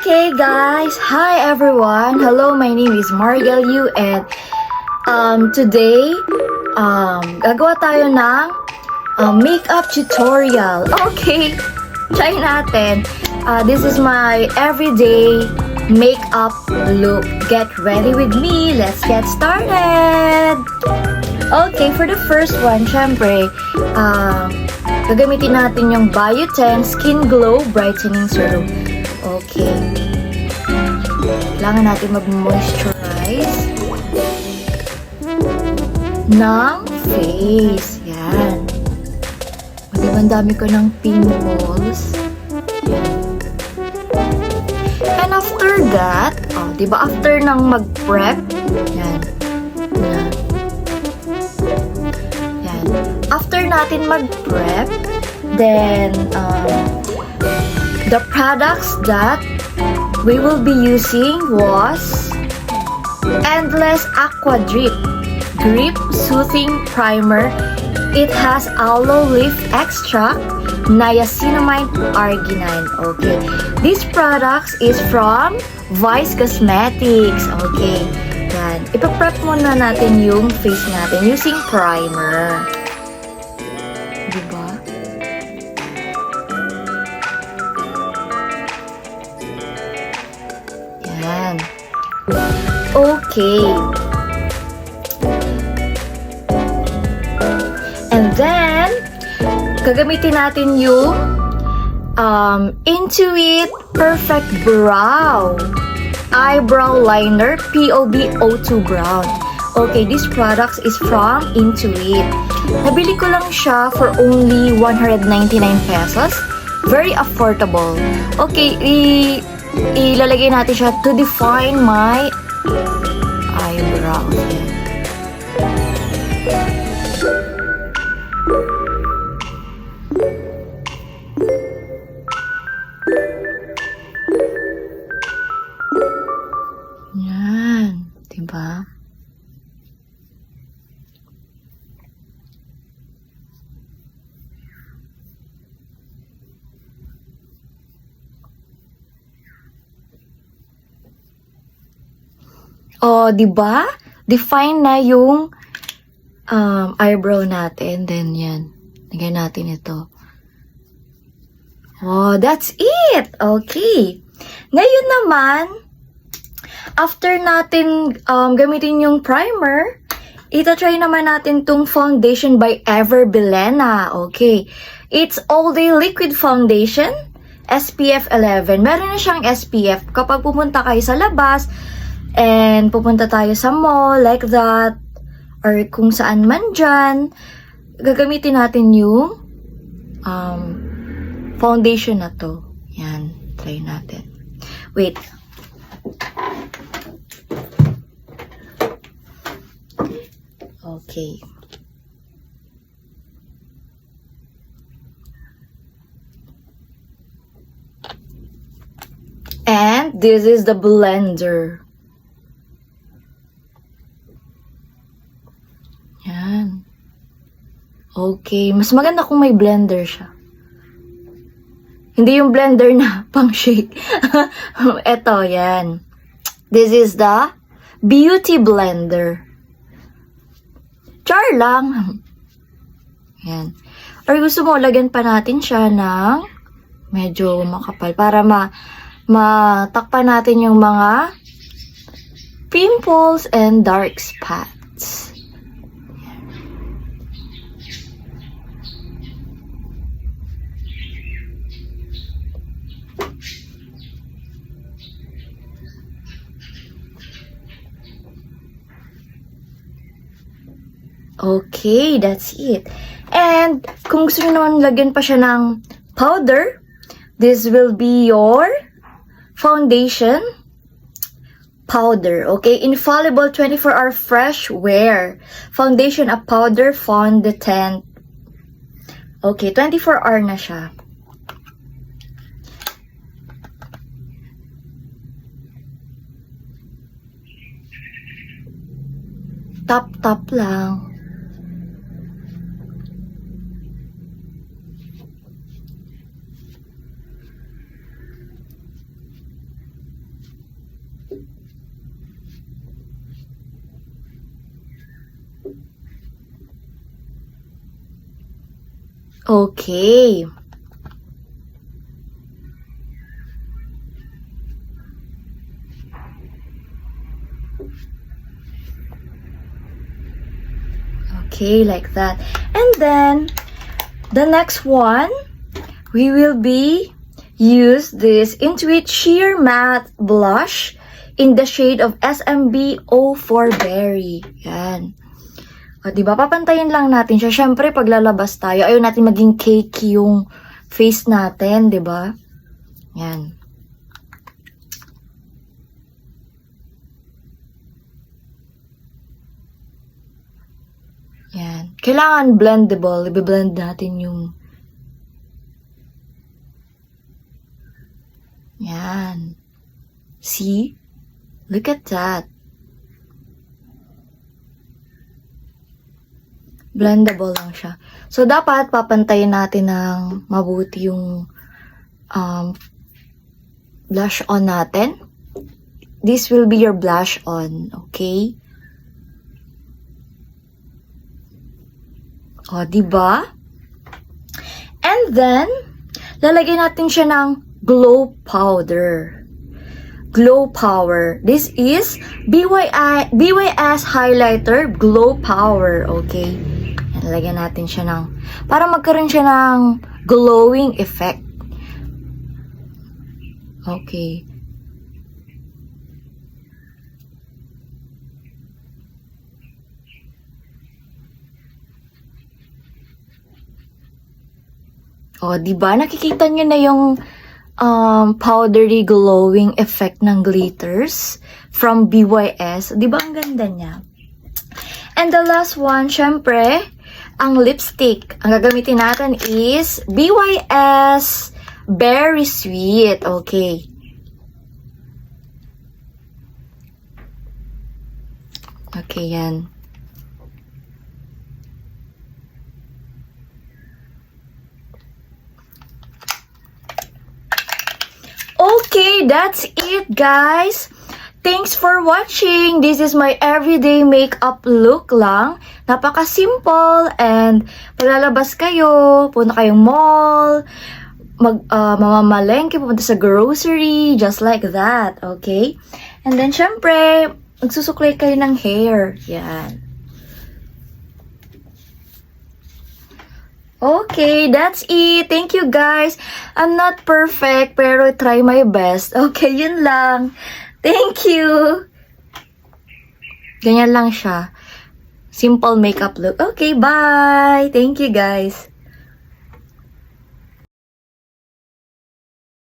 Okay guys, hi everyone. Hello, my name is Margel Yu and today gagawa tayo ng makeup tutorial. Okay, try natin. This is my everyday makeup look. Get ready with me. Let's get started. Okay, for the first one, syempre, gagamitin natin yung Biotin Skin Glow Brightening Serum. Okay. Kailangan natin mag-moisturize ng face. Yan. Ang dami ko ng pimples. And after that, diba after ng mag-prep, yan. Yan. Yan. After natin mag-prep, then, the products that we will be using was Endless Aqua Drip Soothing Primer. It has aloe leaf extract, niacinamide, arginine. Okay. This product is from Vice Cosmetics. Okay. Yan. Ipaprep muna natin yung face natin using primer. Diba? Yan. Okay. And then, gagamitin natin yung Intuit Perfect Brow Eyebrow Liner POB O2 Brown. Okay, this product is from Intuit. Nabili ko lang siya for only 199 pesos. Very affordable. Okay, ilalagay natin siya to define my eyebrows. Yan, diba? Oh, diba? Define na yung eyebrow natin. Then, yan. Lagyan natin ito. Oh, that's it! Okay. Ngayon naman, after natin gamitin yung primer, ita-try naman natin tong foundation by Ever Bilena. Okay. It's all-day liquid foundation, SPF 11. Meron na siyang SPF. Kapag pumunta kayo sa labas, and pupunta tayo sa mall, like that, or kung saan man dyan, gagamitin natin yung foundation na to. Yan, try natin. Wait. Okay. And this is the blender. Yan. Okay. Mas maganda kung may blender siya. Hindi yung blender na pang shake. Eto, yan. This is the Beauty Blender. Char lang. Yan. Or gusto mo, lagyan pa natin siya ng medyo makapal para matakpan natin yung mga pimples and dark spots. Okay, that's it. And kung gusto nyo naman lagyan pa siya ng powder, this will be your foundation powder. Okay, Infallible 24-hour fresh wear. Foundation, a powder, fondant. Okay, 24-hour na siya. Tap lang. Okay. Okay, like that. And then, the next one, we will be use this Intuit Sheer Matte Blush in the shade of SMB 04 Berry. Yan. O, diba? Papantayin lang natin siya. Siyempre, pag lalabas tayo, ayaw natin maging cakey yung face natin, diba? Yan. Yan. Kailangan blendable. I-blend natin yung yan. See? Look at that. Blendable lang siya. So, dapat papantayin natin ng mabuti yung blush on natin. This will be your blush on. Okay? O, diba? And then, lalagyan natin siya ng glow powder. Glow Power. This is BYS Highlighter Glow Power. Okay? Yan, lagyan natin siya ng, para magkaroon siya ng glowing effect. Okay. O, diba? Nakikita nyo na yung powdery glowing effect ng glitters from BYS. Diba ang ganda niya? And the last one, syempre, ang lipstick. Ang gagamitin natin is BYS Berry Sweet. Okay. Okay, yan. Okay, that's it, guys. Thanks for watching. This is my everyday makeup look lang. Napaka-simple, and paglalabas kayo, punta kayong mall, mamamalengke, pupunta sa grocery, just like that, okay? And then, syempre, magsusuklay kayo ng hair. Yan. Okay, that's it. Thank you, guys. I'm not perfect, pero try my best. Okay, yun lang. Thank you. Ganyan lang siya. Simple makeup look. Okay, bye. Thank you, guys.